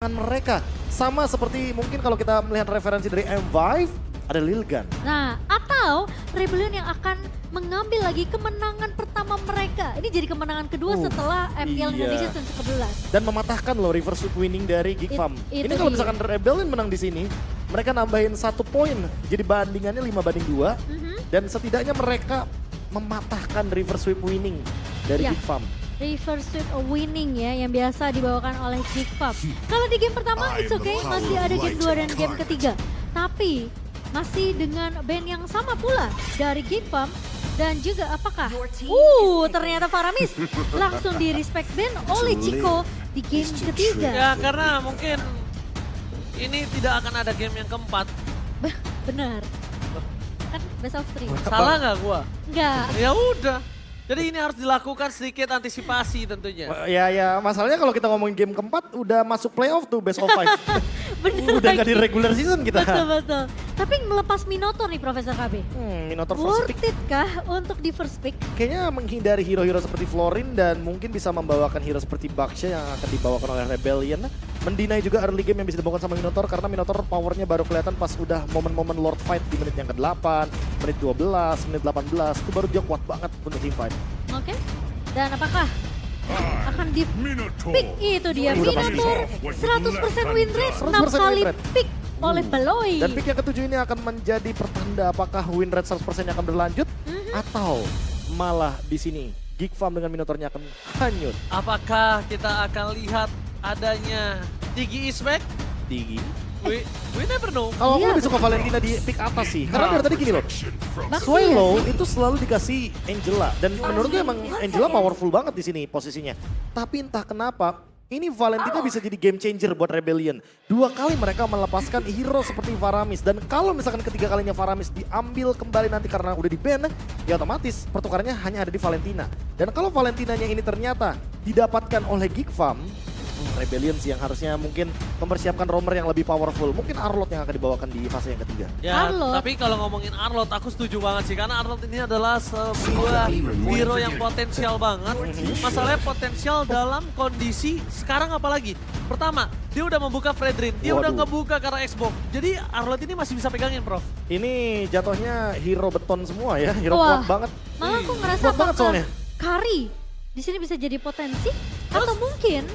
mereka. Sama seperti mungkin kalau kita melihat referensi dari M5, ada Lilgan. Nah, atau Rebellion yang akan mengambil lagi kemenangan pertama mereka. Ini jadi kemenangan kedua setelah MPL iya. Indonesia season 11. Dan mematahkan loh reverse sweep winning dari Geekfam. Ini itu kalau dia. misalkan Rebellion menang di sini, mereka nambahin 1 poin. Jadi bandingannya 5-2. Dan setidaknya mereka mematahkan reverse sweep winning dari Iya. Geekfam. Reverse sweep winning ya yang biasa dibawakan oleh Geekfam. Kalau di game pertama it's okay, masih ada game 2 dan game ketiga. Tapi masih dengan band yang sama pula dari Geekfam dan juga apakah? Ternyata Faramis langsung di respect band oleh Chico di game ketiga. Ya karena mungkin ini tidak akan ada game yang keempat. Benar. Kan best of 3. Salah nggak gua? Enggak. Ya udah. Jadi ini harus dilakukan sedikit antisipasi tentunya. Ya masalahnya kalau kita ngomongin game keempat udah masuk playoff tuh best of 5. Bener Udah nggak lagi. di regular season kita. Betul. Tapi melepas Minotaur nih Profesor KB. Minotaur first Worth pick it kah untuk di first pick? kayaknya menghindari hero-hero seperti Florin dan mungkin bisa membawakan hero seperti Baksha yang akan dibawakan oleh Rebellion. Mendinai juga early game yang bisa dibawakan sama Minotaur karena Minotaur powernya baru kelihatan pas udah momen-momen Lord Fight di menit yang ke-8, menit 12, menit 18. Itu baru dia kuat banget untuk team fight. Oke. Dan apakah akan di pick itu dia Udah pasti. Minotaur 100% win rate 100% 6 kali win rate. pick oleh Baloi. Dan pick yang ketujuh ini akan menjadi pertanda apakah win rate 100% akan berlanjut atau malah di sini Geekfam dengan Minotaurnya akan hanyut. Apakah kita akan lihat adanya Digi is back? Tinggi. We never know. Kalau aku Iya, lebih suka Valentina di pick atas sih. Karena dari tadi gini loh. Baksi Swallow ya? itu selalu dikasih Angela. Dan menurut gue emang Angela powerful banget di sini posisinya. Tapi entah kenapa ini Valentina bisa jadi game changer buat Rebellion. 2 kali mereka melepaskan hero seperti Faramis. Dan kalau misalkan ketiga kalinya Faramis diambil kembali nanti karena udah di ban, ya otomatis pertukarannya hanya ada di Valentina. Dan kalau Valentinanya ini ternyata didapatkan oleh Geekfam, Rebellion sih yang harusnya mungkin mempersiapkan roamer yang lebih powerful. Mungkin Arlott yang akan dibawakan di fase yang ketiga. Ya, Arlott. tapi kalau ngomongin Arlott, aku setuju banget sih. Karena Arlott ini adalah sebuah hero yang potensial banget. Masalahnya potensial dalam kondisi sekarang apalagi. Pertama, dia udah membuka Fredrin, dia udah Waduh. ngebuka ke arah Xbox. Jadi Arlott ini masih bisa pegangin, Prof. Ini jatuhnya hero beton semua ya, hero Wah. kuat banget. Malah aku ngerasa Kuat banget soalnya. Kari di sini bisa jadi potensi atau mungkin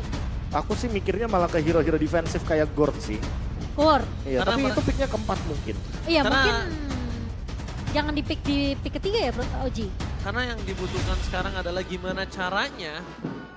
Aku sih mikirnya malah ke hero-hero defensif kayak Gord sih. Core. Iya, Karena tapi apa? itu picknya keempat mungkin. Iya Karena- mungkin jangan di pick ketiga ya Bro Oji. Karena yang dibutuhkan sekarang adalah gimana caranya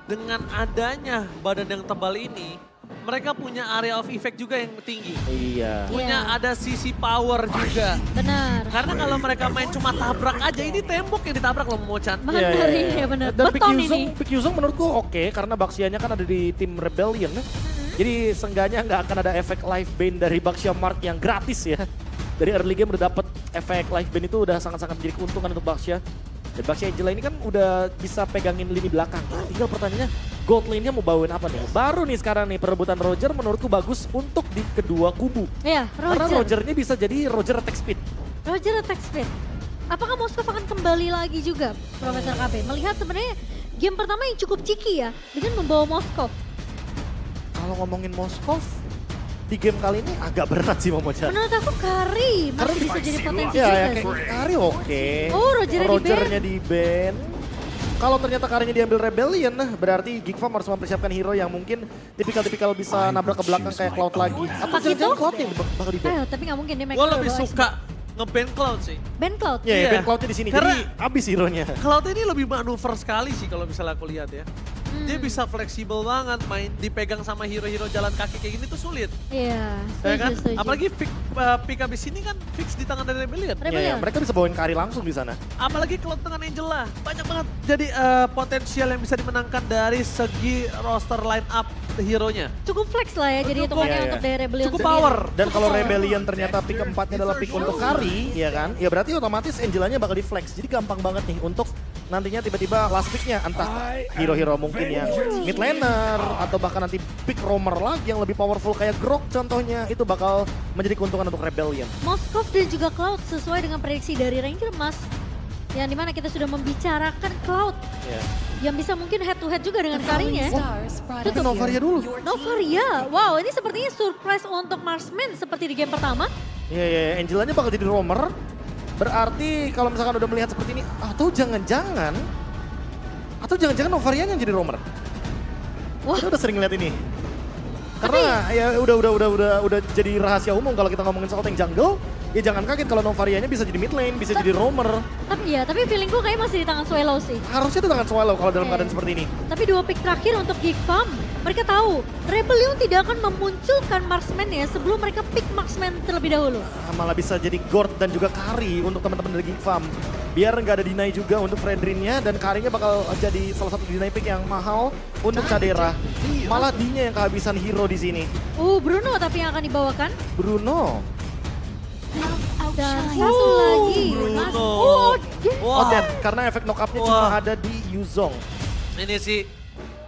dengan adanya badan yang tebal ini, mereka punya area of effect juga yang tinggi. Iya. Punya Iya. ada sisi power juga. Benar. Karena kalau mereka main cuma tabrak aja, ini tembok yang ditabrak loh Momo-chan. Benar ya benar. Dan pick Beton Yuzong, ini. pick Yuzong menurutku oke karena Baxianya kan ada di tim Rebellion. Jadi seenggaknya nggak akan ada efek live bane dari Baxia Mark yang gratis ya. Dari early game udah dapet efek live bane itu udah sangat-sangat menjadi keuntungan untuk Baxia. Dan Baxia Angela ini kan udah bisa pegangin lini belakang. Nah, tinggal pertanyaannya gold lane-nya mau bawain apa nih? Baru nih sekarang nih perebutan Roger menurutku bagus untuk di kedua kubu. Iya, Karena Roger. Rogernya bisa jadi Roger attack speed. Roger attack speed. Apakah Moskov akan kembali lagi juga, Profesor KB? Melihat sebenarnya game pertama yang cukup ciki ya, dengan membawa Moskov. Kalau ngomongin Moskov, di game kali ini agak berat sih Momo-chan. Menurut aku Kari masih Karena bisa jadi potensi Ya, juga ya sih. kayak Kari oke. Oh, Rogernya di ban. Kalau ternyata Karinya diambil Rebellion, berarti Geekfam harus mempersiapkan hero yang mungkin tipikal-tipikal bisa nabrak ke belakang kayak Cloud lagi. Atau Pak jangan-jangan Kito? Cloud yang bakal di ban. Tapi nggak mungkin dia make Gue lebih suka nge-ban Cloud sih. Ben Cloud. Ya, Iya. ban Cloudnya di sini. Karena- Jadi abis hero-nya. Cloud ini lebih manuver sekali sih kalau misalnya aku lihat ya. Dia bisa fleksibel banget main dipegang sama hero-hero jalan kaki kayak gini tuh sulit. Iya, Ya kan? setuju. Apalagi pick abis ini kan fix di tangan dari Rebellion. Ya, Rebellion. mereka bisa bawain Kari langsung di sana. Apalagi Cloud dengan Angela. Banyak banget jadi potensial yang bisa dimenangkan dari segi roster line up hero-nya. Cukup flex lah ya, jadi Cukup- hitungannya Iya, untuk iya. dari Rebellion Cukup sendiri. power. Dan kalau Rebellion ternyata pick keempatnya adalah pick untuk Kari, ya kan? Ya berarti otomatis Angelanya bakal di flex. Jadi gampang banget nih untuk nantinya tiba-tiba last picknya entah hero-hero mungkin yang mid laner atau bahkan nanti pick roamer lagi yang lebih powerful kayak Grok contohnya itu bakal menjadi keuntungan untuk Rebellion. Moskov dan juga Cloud sesuai dengan prediksi dari Ranger Mas. Yang dimana kita sudah membicarakan Cloud. Iya. Yang bisa mungkin head to head juga dengan Karinya. Itu Novaria dulu. Novaria, wow ini sepertinya surprise untuk Marksman seperti di game pertama. Iya, Angelanya bakal jadi roamer. Berarti kalau misalkan udah melihat seperti ini, atau jangan-jangan Novarianya yang jadi roamer. Wah. Kita udah sering lihat ini. Karena ya udah jadi rahasia umum kalau kita ngomongin soal tank jungle, ya jangan kaget kalau Novarianya bisa jadi mid lane, bisa jadi roamer. Tapi feelingku kayak masih di tangan Swallow sih. Harusnya itu tangan Swallow kalau dalam keadaan seperti ini. Tapi 2 pick terakhir untuk Geek Farm, mereka tahu Rebellion tidak akan memunculkan marksman ya sebelum mereka pick marksman terlebih dahulu. Malah bisa jadi Gord dan juga Kari untuk teman-teman dari Geek Farm. Biar nggak ada deny juga untuk Fredrinnya dan Karinya bakal jadi salah satu deny pick yang mahal untuk Cadera. Malah Dinya yang kehabisan hero di sini. Bruno tapi yang akan dibawakan. Bruno. Dan satu lagi. Bruno. Odet, karena efek knock-up-nya cuma ada di Yuzong. Ini sih,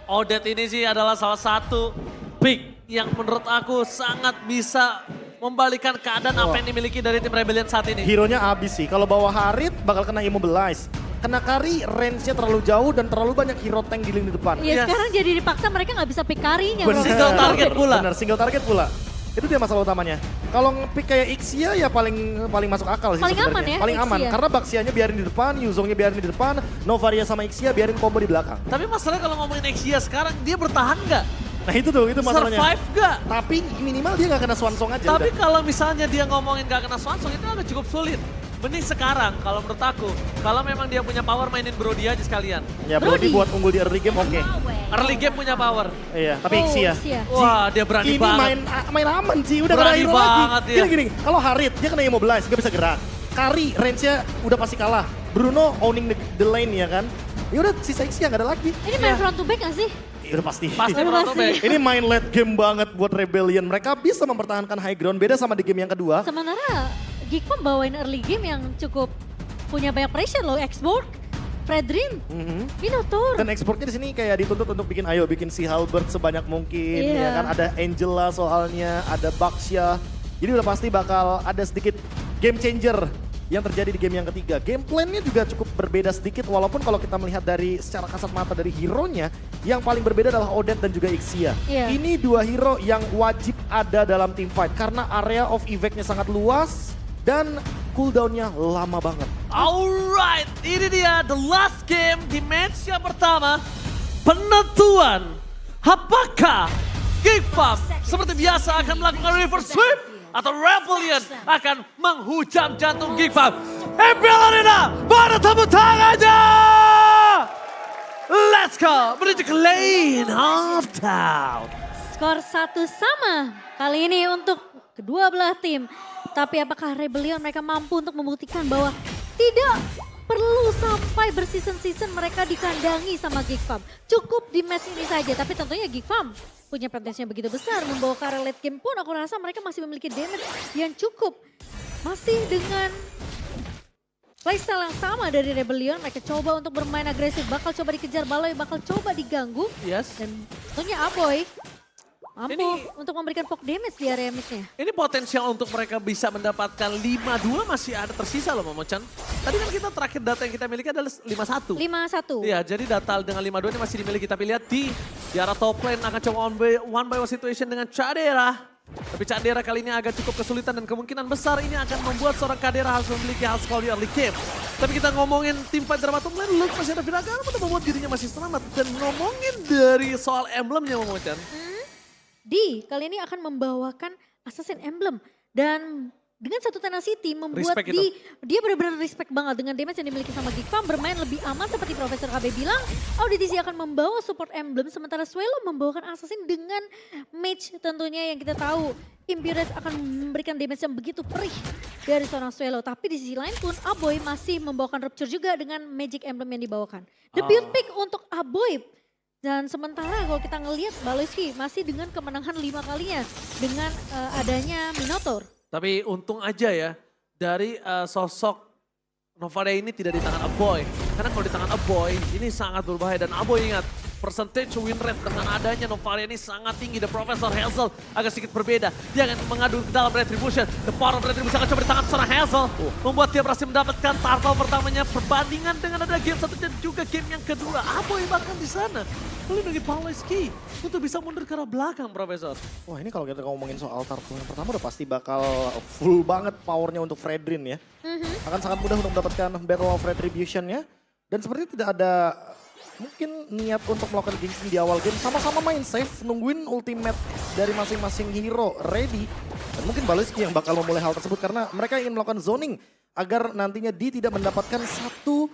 Odet ini sih adalah salah satu pick yang menurut aku sangat bisa membalikan keadaan apa yang dimiliki dari tim Rebellion saat ini. Hero-nya abis sih, kalau bawa Harit bakal kena immobilize. Kena Kari, range-nya terlalu jauh dan terlalu banyak hero tank di lini depan. Iya sekarang jadi dipaksa mereka nggak bisa pick Karinya. Bener, Single target pula. Bener, single target pula. Itu dia masalah utamanya. Kalau nge-pick kayak Ixia ya paling masuk akal sih Paling sebenarnya. aman ya, Paling aman, Ixia. karena Baxianya biarin di depan, Yuzongnya biarin di depan, Novaria sama Ixia biarin combo di belakang. Tapi masalahnya kalau ngomongin Exia sekarang, dia bertahan nggak? Nah itu masalahnya. Survive nggak? Tapi minimal dia nggak kena swansong aja. Tapi udah. kalau misalnya dia ngomongin gak kena swansong itu agak cukup sulit. Mending sekarang kalau menurut aku, kalau memang dia punya power mainin Brody aja sekalian. Ya Brody buat unggul di early game oke. Early game punya power. Iya, tapi Ixia. Wah dia berani Ini banget. main aman sih, udah Berani kena hero banget lagi. dia. Gini, kalau Harit dia kena immobilize, gak bisa gerak. Kari range-nya udah pasti kalah. Bruno owning the lane ya kan. Ya udah sisa Ixia gak ada lagi. Ini main front to back gak sih? Ya udah pasti. Pasti Udah Bruno pasti. back. Ini main late game banget buat Rebellion. Mereka bisa mempertahankan high ground, beda sama di game yang kedua. Sementara Geek Farm bawain early game yang cukup punya banyak pressure loh. Xborg, Fredrin, Minotaur. Dan ekspornya di sini kayak dituntut untuk bikin si Halberd sebanyak mungkin. Iya. Ya kan ada Angela soalnya, ada Baxia. Jadi udah pasti bakal ada sedikit game changer yang terjadi di game yang ketiga. Game plan-nya juga cukup berbeda sedikit walaupun kalau kita melihat dari secara kasat mata dari hero-nya yang paling berbeda adalah Odet dan juga Ixia. Iya. Ini dua hero yang wajib ada dalam team fight karena area of effect-nya sangat luas dan cooldown-nya lama banget. Alright, ini dia the last game di match yang pertama. Penentuan apakah Geek Farm seperti biasa akan melakukan reverse sweep atau Rebellion akan menghujam jantung Geek Farm. MPL Arena, mana tepuk tangannya? Let's go, menuju ke lane of town. Skor 1 sama kali ini untuk kedua belah tim. Tapi apakah Rebellion mereka mampu untuk membuktikan bahwa tidak perlu sampai berseason-season mereka dikandangi sama Geek Farm. Cukup di match ini saja, tapi tentunya Geek Farm punya potensi yang begitu besar. Membawa ke area late game pun aku rasa mereka masih memiliki damage yang cukup. Masih dengan playstyle yang sama dari Rebellion, mereka coba untuk bermain agresif, bakal coba dikejar Baloi, bakal coba diganggu. Yes. Dan tentunya Aboy mampu Ini- untuk memberikan poke damage di area mid-nya. Ini potensial untuk mereka bisa mendapatkan 5-2 masih ada tersisa loh Momochan. Tadi kan kita terakhir data yang kita miliki adalah 5-1. 5-1. Iya, jadi data dengan 5-2 ini masih dimiliki. Tapi lihat di arah top lane akan coba one by one situation dengan Cadera. Tapi Cadera kali ini agak cukup kesulitan dan kemungkinan besar ini akan membuat seorang Cadera harus memiliki hal sekali di early game. Tapi kita ngomongin tim fight drama top lane, Luke masih ada Viragana untuk membuat dirinya masih selamat. Dan ngomongin dari soal emblemnya Momochan. Kali ini akan membawakan Assassin Emblem. Dan dengan satu Tenacity membuat Respect itu. dia benar-benar respect banget dengan damage yang dimiliki sama Geek Farm. Bermain lebih aman seperti Profesor KB bilang. Auditisi akan membawa support Emblem. Sementara Swallow membawakan Assassin dengan mage tentunya yang kita tahu. Imperius akan memberikan damage yang begitu perih dari seorang Swallow. Tapi di sisi lain pun Aboy masih membawakan Rupture juga dengan Magic Emblem yang dibawakan. Debut pick untuk Aboy. Dan sementara kalau kita ngelihat Baloyski masih dengan kemenangan 5 kalinya dengan adanya Minotaur. Tapi untung aja ya dari sosok Novaria ini tidak di tangan Aboy. Karena kalau di tangan Aboy ini sangat berbahaya dan Aboy ingat percentage win rate dengan adanya Novaria ini sangat tinggi. Dan Profesor Hazel agak sedikit berbeda. Dia akan mengadu ke dalam Retribution. The power of Retribution akan coba di tangan seorang Hazel. Membuat dia berhasil mendapatkan turtle pertamanya. Perbandingan dengan ada game satu dan juga game yang kedua. Aboy bahkan di sana melindungi Pawlowski untuk bisa mundur ke arah belakang, Profesor. Wah ini kalau kita ngomongin soal turtle yang pertama udah pasti bakal full banget powernya untuk Fredrin ya. Akan sangat mudah untuk mendapatkan Battle of Retribution ya. Dan sepertinya tidak ada mungkin niat untuk melakukan ganking di awal game. Sama-sama main safe, nungguin ultimate dari masing-masing hero ready. Dan mungkin Baloski yang bakal memulai hal tersebut karena mereka ingin melakukan zoning agar nantinya D tidak mendapatkan satu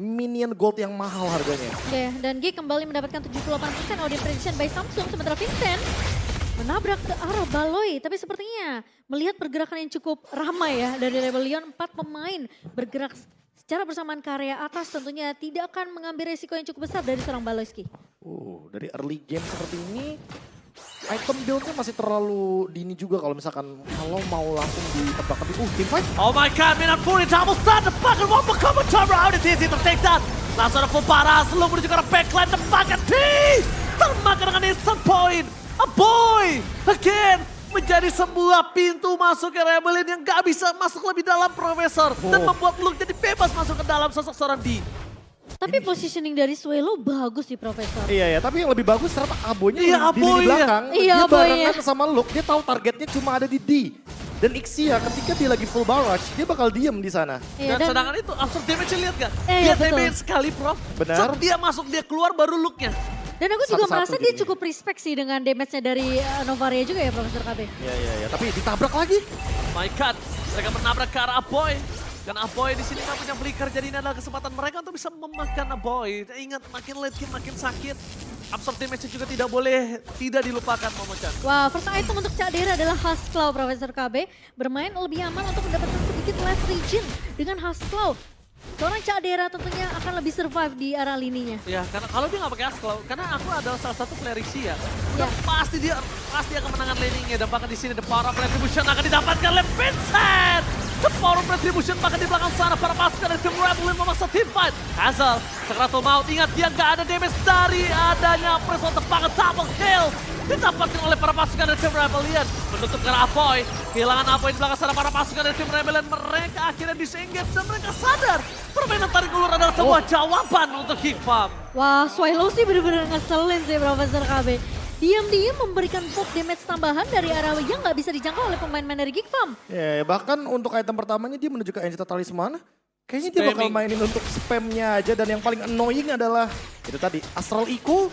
minion gold yang mahal harganya. Ya, dan G kembali mendapatkan 78% audience prediction by Samsung, sementara Vincent menabrak ke arah Baloi. Tapi sepertinya melihat pergerakan yang cukup ramai ya dari Rebellion, 4 pemain bergerak secara bersamaan ke area atas, tentunya tidak akan mengambil resiko yang cukup besar dari seorang Baloski. Dari early game seperti ini, item build-nya masih terlalu dini juga kalau misalkan kalau mau langsung ditebak. Tapi teamfight. Oh my god, Minan Fury double stun, the bucket won't become a turbo out, it's easy to take that. Langsung ada full parah, selalu menuju ke arah backline, the bucket T! Termakan dengan instant point. A boy again menjadi sebuah pintu masuk ke Rebellion yang gak bisa masuk lebih dalam, Profesor. Dan membuat Luke jadi bebas masuk ke dalam sosok seorang D. Tapi positioning dari Swelo bagus sih, Profesor. Iya ya, tapi yang lebih bagus ternyata Aboynya Iya, di lini Aboy, belakang. iya. Iya, Dia Aboy, barengan iya. sama Luke, dia tahu targetnya cuma ada di D. Dan Ixia ketika dia lagi full barrage, dia bakal diem di sana. Iya, Dan sedangkan itu absurd damage lihat gak? Iya, Dia betul. damage sekali, Prof. Benar. Saat dia masuk, dia keluar baru Luke-nya. Dan aku juga Satu-satu merasa dia jadinya. cukup respect sih dengan damage-nya dari Novaria juga ya, Profesor KB. Iya, tapi ditabrak lagi. My god, mereka menabrak ke arah Aboy. Dan Aboy di sini nggak punya flicker, jadi ini adalah kesempatan mereka untuk bisa memakan Aboy. Ingat, makin late game makin sakit. Absorb damage juga tidak boleh tidak dilupakan, Momo-chan. Wah, first item untuk Cak Dera adalah Husklaw, Profesor KB. Bermain lebih aman untuk mendapatkan sedikit last region dengan Husklaw. Seorang Cak Dera tentunya akan lebih survive di arah lininya. Ya, karena kalau dia nggak pakai Asklaw, karena aku adalah salah satu player Ixia. Ya. Dan pasti akan menangkan laningnya. Dan bahkan di sini the power of retribution akan didapatkan oleh Vincent. The power of retribution bahkan di belakang sana para pasukan dari tim Rebellion memaksa team fight. Hazel, Sakratul Maut, ingat dia nggak ada damage dari adanya pressure tepangan double kill. Didapatkan oleh para pasukan dari tim Rebellion. Menutup ke arah Apoy. Kehilangan Apoy di belakang sana para pasukan dari tim Rebellion. Mereka akhirnya disengget dan mereka sadar. Permainan tarik ulur adalah sebuah jawaban untuk Geek Farm. Wah, Swallow sih bener-bener ngeselin sih Profesor KB. Diam-diam memberikan poke damage tambahan dari arah yang nggak bisa dijangkau oleh pemain-pemain dari Geek Farm. Ya, bahkan untuk item pertamanya dia menuju ke Angel Talisman. Kayaknya dia bakal Spamming. mainin untuk spamnya aja. Dan yang paling annoying adalah itu tadi, Astral Eco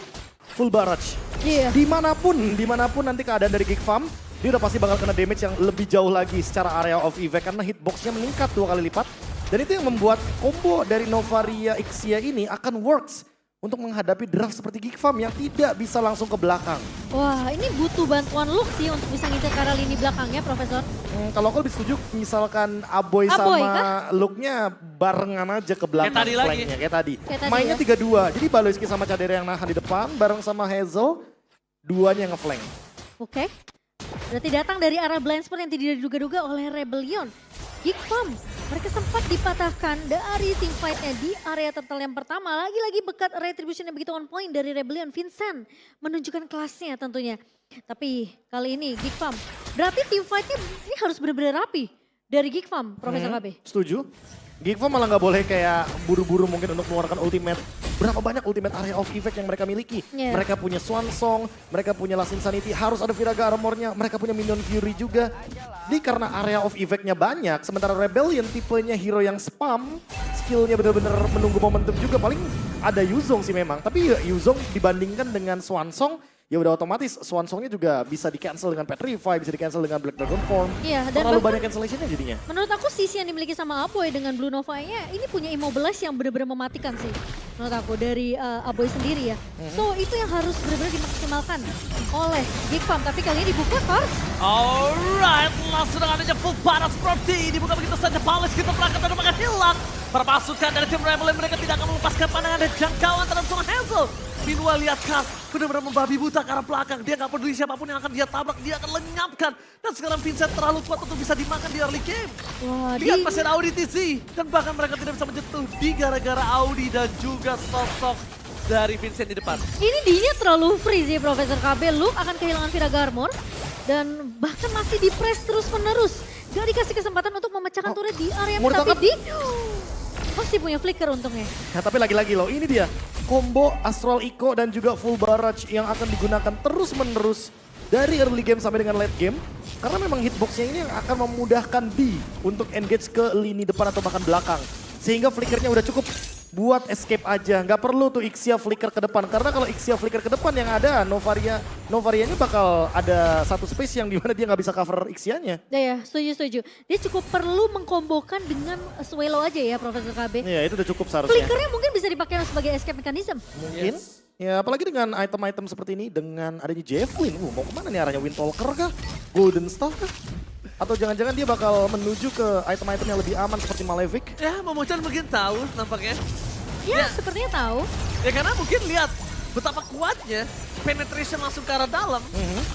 full barrage. Iya. Dimanapun nanti keadaan dari Geek Farm, dia udah pasti bakal kena damage yang lebih jauh lagi secara area of effect. Karena hitboxnya meningkat 2 kali lipat. Dan itu yang membuat combo dari Novaria Ixia ini akan works untuk menghadapi draft seperti Geek Farm yang tidak bisa langsung ke belakang. Wah, ini butuh bantuan Luke sih untuk bisa ngincer ke arah lini belakangnya, Profesor. Kalau aku lebih setuju misalkan Aboy Aboy, sama Luke-nya barengan aja ke belakang Kayak tadi lagi. flanknya, kayak tadi. Kayak tadi Mainnya ya. 3-2, jadi Baloski sama Cak Dera yang nahan di depan, bareng sama Hazel, duanya nge-flank. Oke. Berarti datang dari arah blind spot yang tidak diduga-duga oleh Rebellion. Geek Farm, mereka sempat dipatahkan dari team fight-nya di area turtle yang pertama. Lagi-lagi bekat retribution yang begitu on point dari Rebellion. Vincent menunjukkan kelasnya tentunya. Tapi kali ini Geek Farm, berarti team fight-nya ini harus benar-benar rapi dari Geek Farm, Profesor KB. Setuju. Geek Farm malah nggak boleh kayak buru-buru mungkin untuk mengeluarkan ultimate. Berapa banyak ultimate area of effect yang mereka miliki. Yeah. Mereka punya Swan Song, mereka punya Last Insanity, harus ada Viraga Armornya, mereka punya Minion Fury juga. Jadi karena area of effect-nya banyak, sementara Rebellion tipenya hero yang spam, skillnya benar-benar menunggu momentum juga. Paling ada Yuzong sih memang, tapi Yuzong dibandingkan dengan Swan Song, ya udah otomatis Swan Song-nya juga bisa di-cancel dengan Petrify, bisa di-cancel dengan Black Dragon Form. Iya, dan Terlalu bahkan banyak cancellation-nya jadinya. menurut aku sisi yang dimiliki sama Aboy dengan Blue Nova-nya ini punya immobilize yang benar-benar mematikan sih. Menurut aku dari Aboy sendiri ya. So itu yang harus benar-benar dimaksimalkan oleh Geek Farm. Tapi kali ini dibuka Kors. Alright, langsung dengan adanya full panas seperti dibuka begitu saja. Paulus kita perangkat dan bakal hilang. Para pasukan dari tim Rebellion mereka tidak akan melepaskan pandangan dan jangkauan terhadap seorang Hazel. Meanwhile lihat Kas benar-benar membabi buta ke arah belakang. Dia nggak peduli siapapun yang akan dia tabrak, dia akan lenyapkan. Dan sekarang Vincent terlalu kuat untuk bisa dimakan di early game. Wah, Lihat masih ada Audi TC. Dan bahkan mereka tidak bisa menyentuh di gara-gara Audi dan juga sosok dari Vincent di depan. Ini dia terlalu free sih Profesor KB. Luke akan kehilangan Viraga Armor. Dan bahkan masih di-press terus-menerus. Gak dikasih kesempatan untuk memecahkan turret di area Mau tapi ditangkap? di... Masih punya flicker untungnya. Nah, tapi lagi-lagi loh, ini dia. Combo Astral Eco dan juga Full Barrage yang akan digunakan terus-menerus dari early game sampai dengan late game. Karena memang hitboxnya ini yang akan memudahkan D untuk engage ke lini depan atau bahkan belakang. Sehingga flickernya udah cukup buat escape aja. Nggak perlu tuh Ixia flicker ke depan. Karena kalau Ixia flicker ke depan yang ada Novaria ini bakal ada satu space yang dimana dia nggak bisa cover Ixianya. Ya, setuju. Dia cukup perlu mengkombokan dengan Swallow aja ya Profesor KB. Iya, itu udah cukup seharusnya. Flickernya mungkin bisa dipakai sebagai escape mechanism. Mungkin. Ya apalagi dengan item-item seperti ini, dengan adanya Javelin. Mau kemana nih arahnya? Windtalker kah? Golden Staff kah? Atau jangan-jangan dia bakal menuju ke item-item yang lebih aman seperti Malefic? Ya, Momochan mungkin tahu nampaknya. Ya, Ya. sepertinya tahu. Ya karena mungkin lihat betapa kuatnya penetration langsung ke arah dalam.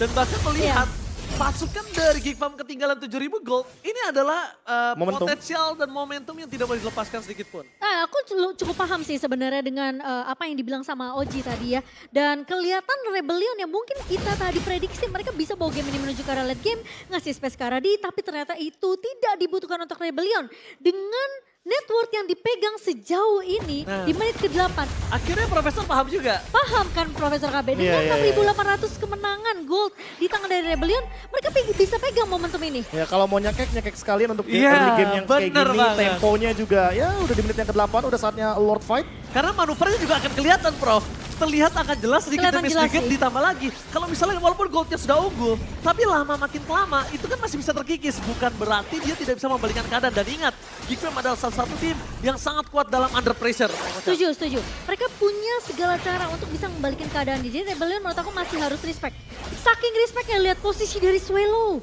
Dan bahkan melihat pasukan dari Geek Farm ketinggalan 7.000 gold. Ini adalah Momentum. potensial dan momentum yang tidak boleh dilepaskan sedikit pun. Nah, aku cukup paham sih sebenarnya dengan apa yang dibilang sama Oji tadi ya. Dan kelihatan Rebellion yang mungkin kita tadi prediksi mereka bisa bawa game ini menuju ke arah late game, ngasih space ke arah D, tapi ternyata itu tidak dibutuhkan untuk Rebellion. Dengan net worth yang dipegang sejauh ini di menit ke-8. Akhirnya Profesor paham juga. Paham kan Profesor KB? Dengan Iya, 6.800 kemenangan gold di tangan dari Rebellion, mereka bisa pegang momentum ini. Ya kalau mau nyekek sekalian untuk Iya, early game yang kayak bener gini. banget. Temponya juga ya udah di menit yang ke-8 udah saatnya Lord Fight. Karena manuvernya juga akan kelihatan, Prof. Terlihat akan jelas sedikit Kelihatan demi jelas sedikit sih. ditambah lagi. Kalau misalnya walaupun goldnya sudah unggul, tapi lama makin lama itu kan masih bisa terkikis. Bukan berarti dia tidak bisa membalikan keadaan. Dan ingat, Geek Fam adalah salah satu tim yang sangat kuat dalam under pressure. Setuju. Mereka punya segala cara untuk bisa membalikin keadaan. Jadi Rebellion menurut aku masih harus respect. Saking respectnya lihat posisi dari Swallow.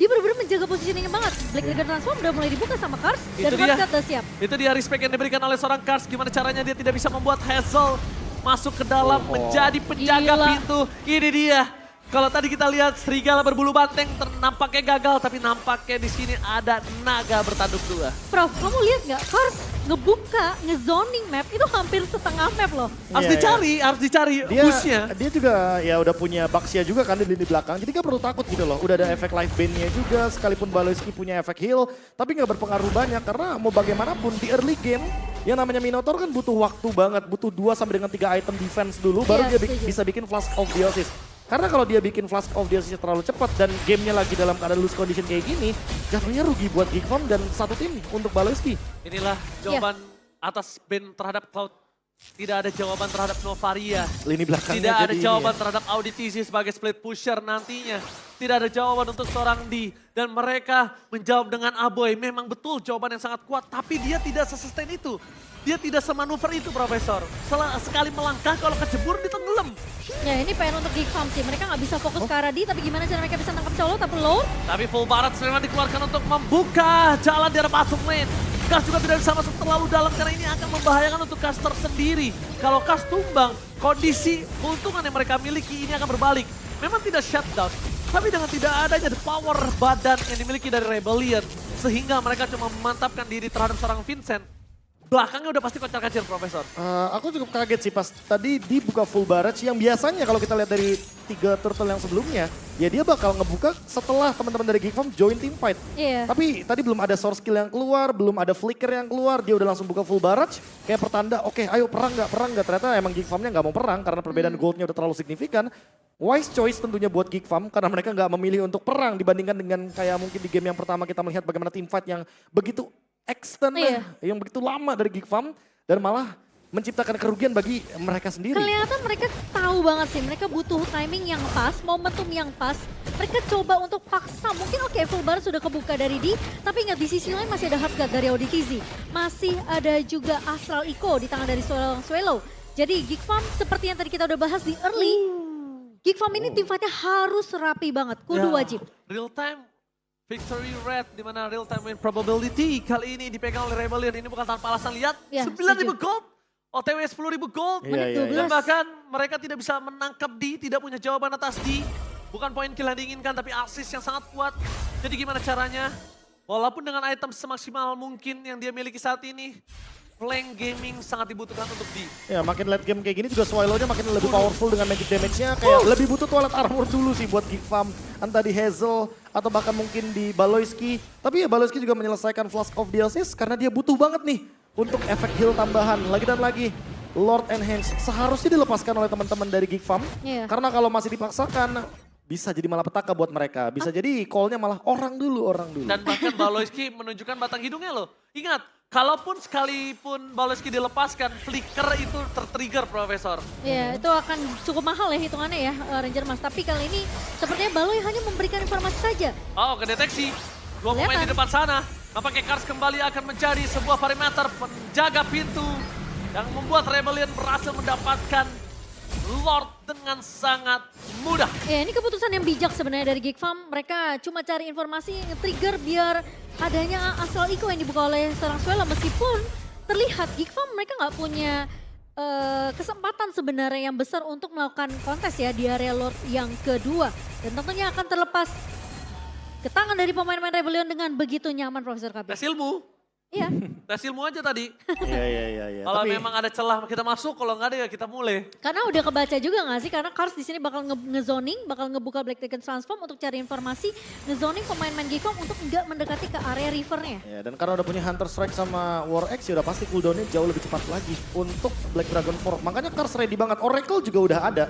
Dia benar-benar menjaga positioningnya banget. Black Dagger Transform udah mulai dibuka sama Kars. Dan Itu dia. Kars udah siap. Itu dia respect yang diberikan oleh seorang Kars. Gimana caranya dia tidak bisa membuat Hazel masuk ke dalam menjadi penjaga Gila. pintu. Ini dia. Kalau tadi kita lihat serigala berbulu banteng nampaknya gagal, tapi nampaknya di sini ada naga bertanduk dua. Prof, kamu lihat nggak? Kars ngebuka, ngezoning map itu hampir setengah map loh. Harus Iya, dicari pushnya. Dia juga ya udah punya Baxia juga kan di lini belakang. Jadi gak perlu takut gitu loh. Udah ada efek life band-nya juga. Sekalipun Baloyski punya efek heal. Tapi gak berpengaruh banyak. Karena mau bagaimanapun di early game. Yang namanya Minotaur kan butuh waktu banget. Butuh 2 sampai dengan 3 item defense dulu. Baru Iya, dia setuju. bisa bikin Flask of Theosis. Karena kalau dia bikin Flask of Theosis terlalu cepat. Dan gamenya lagi dalam keadaan loose condition kayak gini. Jatuhnya rugi buat Geek Farm dan satu tim untuk Baloyski. Inilah jawaban atas ban terhadap Cloud. Tidak ada jawaban terhadap Novaria. Lini belakangnya Tidak ada jadi ini jawaban ya. terhadap Auditizi sebagai split pusher nantinya. Tidak ada jawaban untuk seorang D. Dan mereka menjawab dengan Aboy. Memang betul jawaban yang sangat kuat. Tapi dia tidak sesustain itu. Dia tidak semanuver itu, Profesor. Sekali melangkah kalau kejebur dia tenggelam. Ya ini PR untuk Geek Farm sih. Mereka nggak bisa fokus ke arah D, tapi gimana cara mereka bisa tangkap Colo, tapi low. Tapi full barat memang dikeluarkan untuk membuka jalan di arah masuk lane. Kas juga tidak bisa masuk terlalu dalam karena ini akan membahayakan untuk Kas tersendiri. Kalau Kas tumbang, kondisi keuntungan yang mereka miliki ini akan berbalik. Memang tidak shutdown, tapi dengan tidak adanya the power badan yang dimiliki dari Rebellion. Sehingga mereka cuma memantapkan diri terhadap seorang Vincent. Belakangnya udah pasti kocar-kacir, Profesor. Aku cukup kaget sih pas tadi dibuka full barrage yang biasanya kalau kita lihat dari 3 turtle yang sebelumnya, ya dia bakal ngebuka setelah teman-teman dari Geek Farm join team fight. Iya. Tapi tadi belum ada source skill yang keluar, belum ada flicker yang keluar, dia udah langsung buka full barrage. Kayak pertanda, oke ayo perang nggak. Ternyata emang Geek Farmnya nggak mau perang karena perbedaan goldnya udah terlalu signifikan. Wise choice tentunya buat Geek Farm karena mereka nggak memilih untuk perang dibandingkan dengan kayak mungkin di game yang pertama kita melihat bagaimana team fight yang begitu extend, yang begitu lama dari Geek Farm dan malah menciptakan kerugian bagi mereka sendiri. Kelihatan mereka tahu banget sih, mereka butuh timing yang pas, momentum yang pas. Mereka coba untuk paksa, mungkin oke full bar sudah kebuka dari D, tapi ingat di sisi lain masih ada Hardguard dari Auditizi. Masih ada juga Astral Eco di tangan dari Swallow. Jadi Geek Farm seperti yang tadi kita udah bahas di early, Geek Farm ini tim fightnya harus rapi banget, kudu wajib. Real time victory rate di mana real time win probability kali ini dipegang oleh Rebellion. Ini bukan tanpa alasan, lihat Ya, 9.000 setuju. gold. OTW 10.000 gold. Menit Iya, 12. Dan bahkan mereka tidak bisa menangkap D, tidak punya jawaban atas D. Bukan poin kill yang diinginkan tapi assist yang sangat kuat. Jadi gimana caranya? Walaupun dengan item semaksimal mungkin yang dia miliki saat ini, flank gaming sangat dibutuhkan untuk di. Ya makin late game kayak gini juga Swallow-nya makin lebih powerful dengan magic damage-nya. Kayak lebih butuh toilet armor dulu sih buat Geek Farm. Entah di Hazel atau bahkan mungkin di Baloyski. Tapi ya Baloyski juga menyelesaikan Flask of Dionysus karena dia butuh banget nih untuk efek heal tambahan. Lagi dan lagi Lord Enhance seharusnya dilepaskan oleh teman-teman dari Geek Farm. Iya. Karena kalau masih dipaksakan bisa jadi malapetaka buat mereka. Bisa jadi call-nya malah orang dulu. Dan bahkan Baloyski menunjukkan batang hidungnya loh. Ingat, kalaupun sekalipun Baloyski dilepaskan, flicker itu tertrigger, Profesor. Ya, itu akan cukup mahal ya hitungannya ya, Ranger Mas. Tapi kali ini sepertinya Baloy hanya memberikan informasi saja. Oh, kedeteksi. Dua pemain di depan sana. Nampaknya Kars kembali akan menjadi sebuah perimeter penjaga pintu yang membuat Rebellion berhasil mendapatkan Lord dengan sangat mudah. Ya, ini keputusan yang bijak sebenarnya dari Geek Farm. Mereka cuma cari informasi, nge-trigger biar adanya Astral Echo yang dibuka oleh seorang Swallow. Meskipun terlihat Geek Farm mereka nggak punya kesempatan sebenarnya yang besar untuk melakukan kontes ya di area Lord yang kedua. Dan tentunya akan terlepas ke tangan dari pemain-pemain Rebellion dengan begitu nyaman, Profesor KB. Tes ilmu. Iya. Tes ilmu aja tadi. Iya. Kalau memang ada celah kita masuk, kalau nggak ada ya kita mulai. Karena udah kebaca juga nggak sih? Karena Kars di sini bakal nge-zoning, bakal ngebuka Black Dragon Transform untuk cari informasi, nge-zoning pemain-pemain Geek Farm untuk nggak mendekati ke area rivernya. Ya, dan karena udah punya Hunter Strike sama War Axe ya udah pasti cooldownnya jauh lebih cepat lagi untuk Black Dragon 4. Makanya Kars ready banget. Oracle juga udah ada.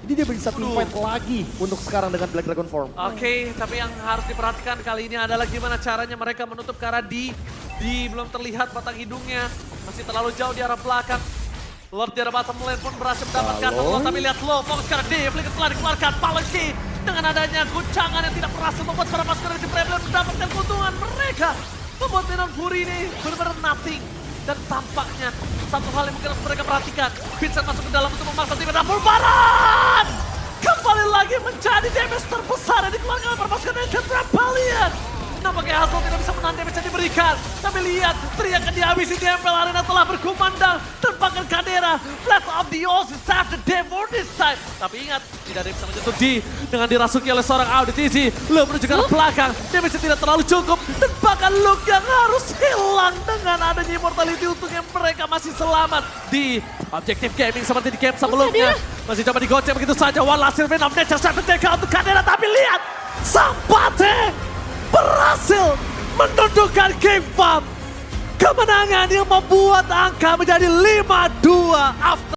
Jadi dia bisa team fight lagi untuk sekarang dengan Black Dragon Form. Oke, tapi yang harus diperhatikan kali ini adalah gimana caranya mereka menutup ke arah di belum terlihat batang hidungnya. Masih terlalu jauh di arah belakang. Lord di arah bottom lane pun berhasil mendapatkan Lord, tapi lihat low fokus sekarang di flicker telah dikeluarkan. Baloyski dengan adanya guncangan yang tidak berhasil membuat para pasukan dari Rebellion mendapatkan keuntungan. Mereka membuat Medan Fury ini benar-benar nothing. Dan tampaknya satu hal yang mungkin harus mereka perhatikan. Vincent masuk ke dalam untuk memaksa tim Dapur Barat. Kembali lagi menjadi damage terbesar yang dikeluarkan oleh pasukan Ancient Rebellion. Nampaknya Hazel tidak bisa menahan damage yang diberikan. Tapi lihat, teriakan dihabisi di MPL Arena telah berkumandang. Dan bahkan Kadera, Blast of the Oasis have the day for this time. Tapi ingat, tidak ada yang bisa menyentuh D dengan dirasuki oleh seorang Auditisi. Lu menuju ke arah belakang, damage tidak terlalu cukup. Dan bahkan Luke yang harus hilang dengan adanya immortality untuk yang mereka masih selamat di Objective Gaming seperti di game sebelumnya. Masih coba digocek begitu saja. One last Sylvan of Nature, satu TK untuk Kadera. Tapi lihat, Sampate berhasil menundukkan Geek Farm. Kemenangan yang membuat angka menjadi 5-2 after